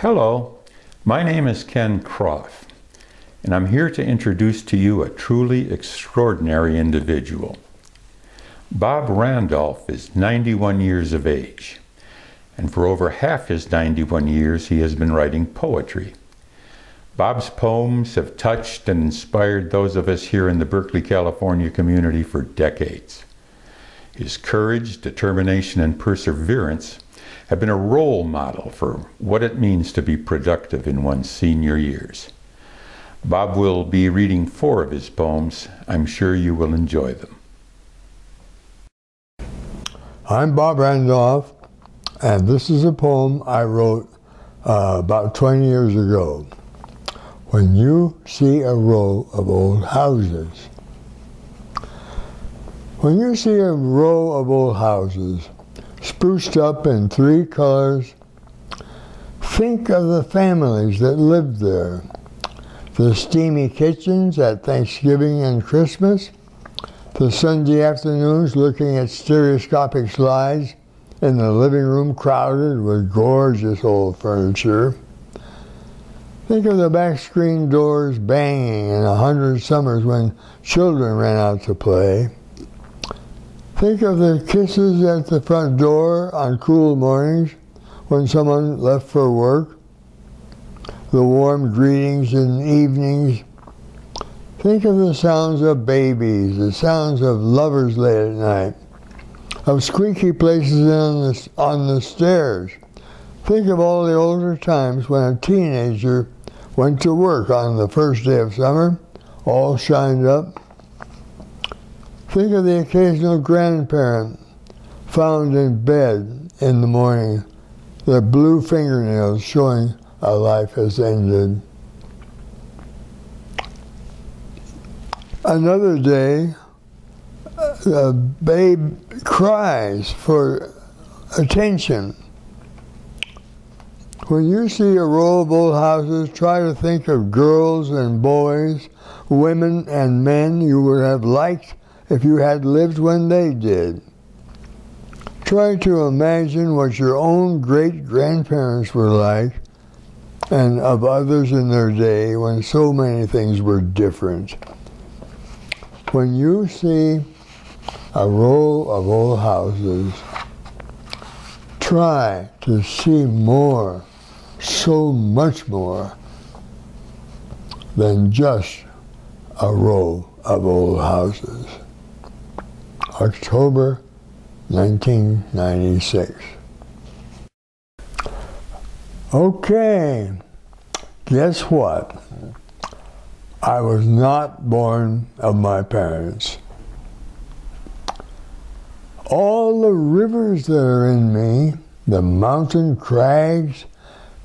Hello, my name is Ken Croft, and I'm here to introduce to you a truly extraordinary individual. Bob Randolph is 91 years of age, and for over half his 91 years he has been writing poetry. Bob's poems have touched and inspired those of us here in the Berkeley, California community for decades. His courage, determination, and perseverance have been a role model for what it means to be productive in one's senior years. Bob will be reading 4 of his poems. I'm sure you will enjoy them. I'm Bob Randolph, and this is a poem I wrote about 20 years ago. When you see a row of old houses. When you see a row of old houses, spruced up in 3 colors, think of the families that lived there. The steamy kitchens at Thanksgiving and Christmas, the Sunday afternoons looking at stereoscopic slides in the living room crowded with gorgeous old furniture. Think of the back screen doors banging in 100 summers when children ran out to play. Think of the kisses at the front door on cool mornings when someone left for work, the warm greetings in evenings. Think of the sounds of babies, the sounds of lovers late at night, of squeaky places on the stairs. Think of all the older times when a teenager went to work on the first day of summer, all shined up. Think of the occasional grandparent found in bed in the morning, their blue fingernails showing a life has ended. Another day, a babe cries for attention. When you see a row of old houses, try to think of girls and boys, women and men you would have liked if you had lived when they did. Try to imagine what your own great-grandparents were like and of others in their day when so many things were different. When you see a row of old houses, try to see more, so much more, than just a row of old houses. October 1996. Okay, guess what? I was not born of my parents. All the rivers that are in me, the mountain crags,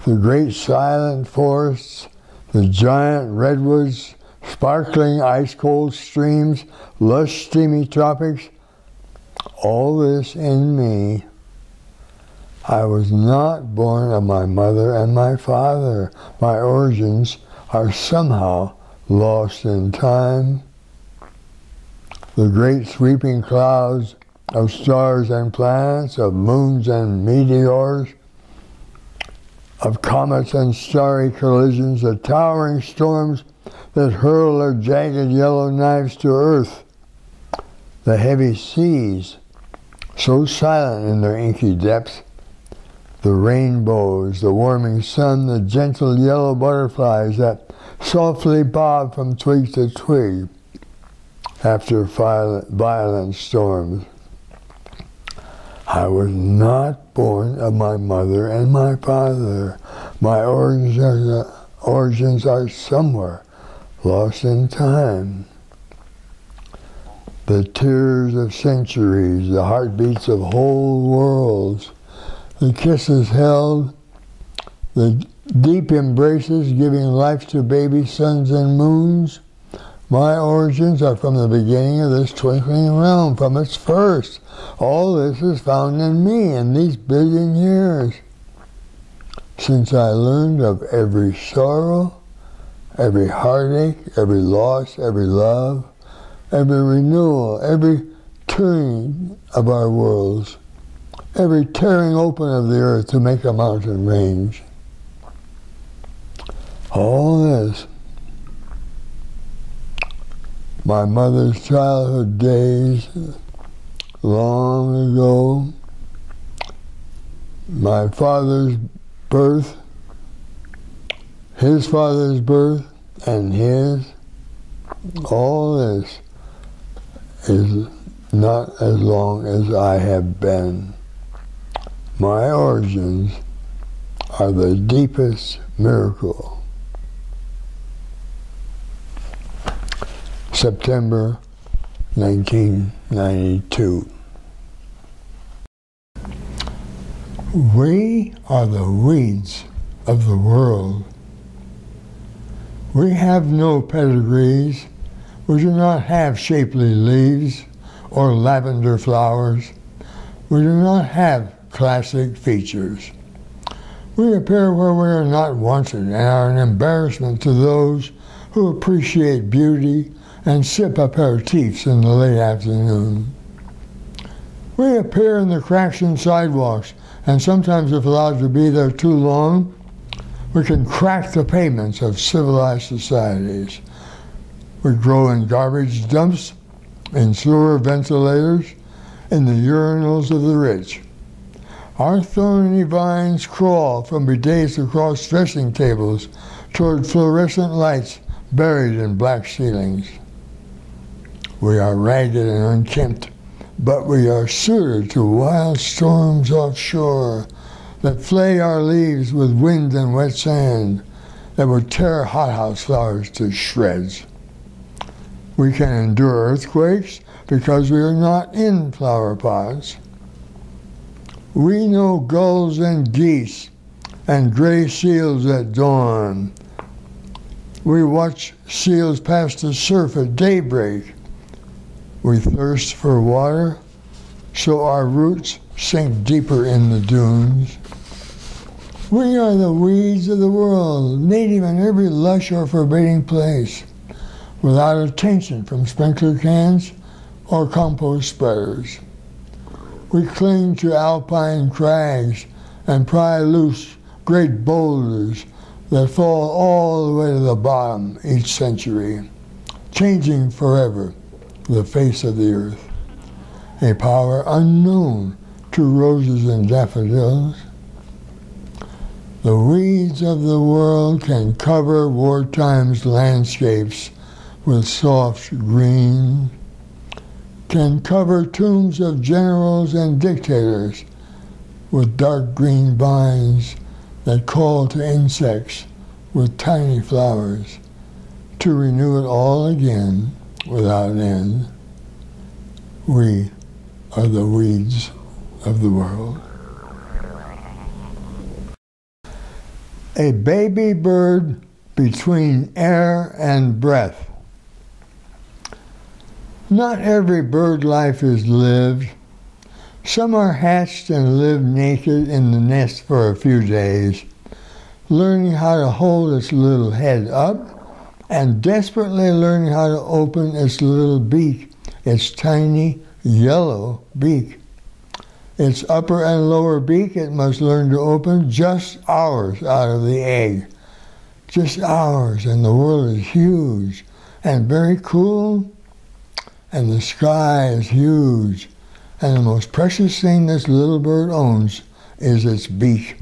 the great silent forests, the giant redwoods, sparkling ice-cold streams, lush steamy tropics, all this in me. I was not born of my mother and my father. My origins are somehow lost in time. The great sweeping clouds of stars and planets, of moons and meteors, of comets and starry collisions, the towering storms that hurl their jagged yellow knives to earth, the heavy seas, so silent in their inky depths, the rainbows, the warming sun, the gentle yellow butterflies that softly bob from twig to twig after violent storms. I was not born of my mother and my father. My origins are somewhere lost in time. The tears of centuries, the heartbeats of whole worlds, the kisses held, the deep embraces giving life to baby suns and moons. My origins are from the beginning of this twinkling realm, from its first. All this is found in me in these billion years. Since I learned of every sorrow, every heartache, every loss, every love, every renewal, every turning of our worlds, every tearing open of the earth to make a mountain range. All this. My mother's childhood days, long ago, my father's birth, his father's birth, and his, all this is not as long as I have been. My origins are the deepest miracle. September 1992. We are the weeds of the world. We have no pedigrees. We do not have shapely leaves or lavender flowers. We do not have classic features. We appear where we are not wanted and are an embarrassment to those who appreciate beauty and sip aperitifs in the late afternoon. We appear in the cracks in sidewalks, and sometimes if allowed to be there too long, we can crack the pavements of civilized societies. We grow in garbage dumps, in sewer ventilators, in the urinals of the rich. Our thorny vines crawl from bidets across dressing tables toward fluorescent lights buried in black ceilings. We are ragged and unkempt, but we are suited to wild storms offshore that flay our leaves with wind and wet sand that would tear hothouse flowers to shreds. We can endure earthquakes because we are not in flower pots. We know gulls and geese and gray seals at dawn. We watch seals pass the surf at daybreak. We thirst for water, so our roots sink deeper in the dunes. We are the weeds of the world, native in every lush or forbidding place, without attention from sprinkler cans or compost spreaders. We cling to alpine crags and pry loose great boulders that fall all the way to the bottom each century, changing forever the face of the earth, a power unknown to roses and daffodils. The weeds of the world can cover wartime's landscapes with soft green, can cover tombs of generals and dictators with dark green vines that call to insects with tiny flowers to renew it all again without end. We are the weeds of the world. A baby bird between air and breath. Not every bird life is lived. Some are hatched and live naked in the nest for a few days, learning how to hold its little head up and desperately learning how to open its little beak, its tiny yellow beak. Its upper and lower beak it must learn to open just hours out of the egg. Just hours, and the world is huge and very cool, and the sky is huge, and the most precious thing this little bird owns is its beak,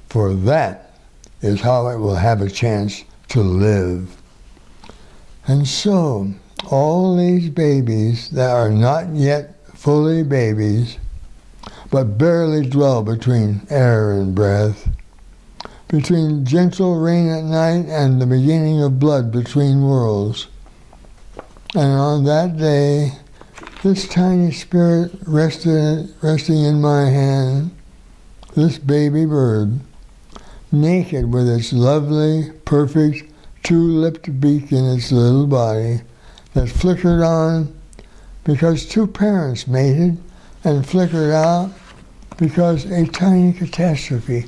for that is how it will have a chance to live. And so, all these babies that are not yet fully babies, but barely dwell between air and breath, between gentle rain at night and the beginning of blood between worlds. And on that day, this tiny spirit resting in my hand, this baby bird, naked with its lovely, perfect, two-lipped beak in its little body, that flickered on because two parents mated, and flickered out because a tiny catastrophe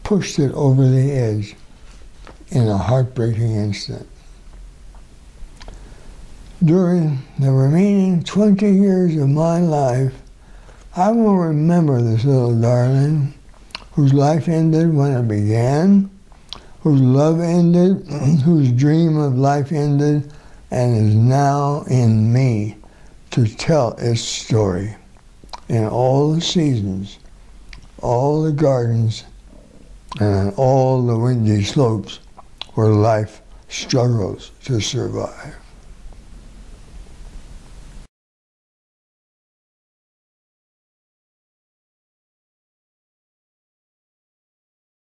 pushed it over the edge in a heartbreaking instant. During the remaining 20 years of my life, I will remember this little darling whose life ended when it began, whose love ended, whose dream of life ended, and is now in me to tell its story in all the seasons, all the gardens, and on all the windy slopes where life struggles to survive.